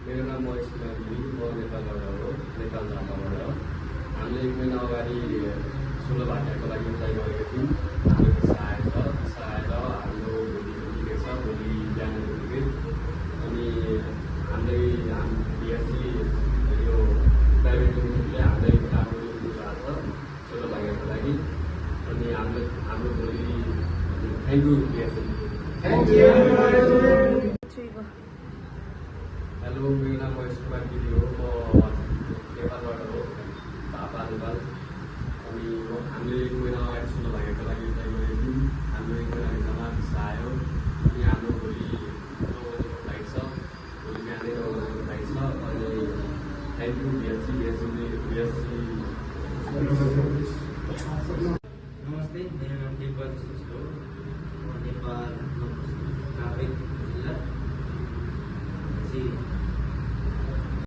मेरो नाम महेश कुमार गिरी, म नेपालबाट हो, नेपाल झापाबाट। हामीले 1 महिना अगाडि 16 भाटियाको लागि उठाइ गरेका थियौँ। हाम्रो भिसा आएछ, हाम्रो भोलि टिकट छ, भोलि बिहानको टिकट। अनि हामीलाई बिएससी यो प्राइभेट लिमिटेडले हामीलाई राम्रो दिनुभएको छ 16 भाटियाको लागि। अनि हाम्रो भोलि थ्याङ्क यू बिएससी। हेलो, मेरो नाम महेश कुमार गिरी हो। म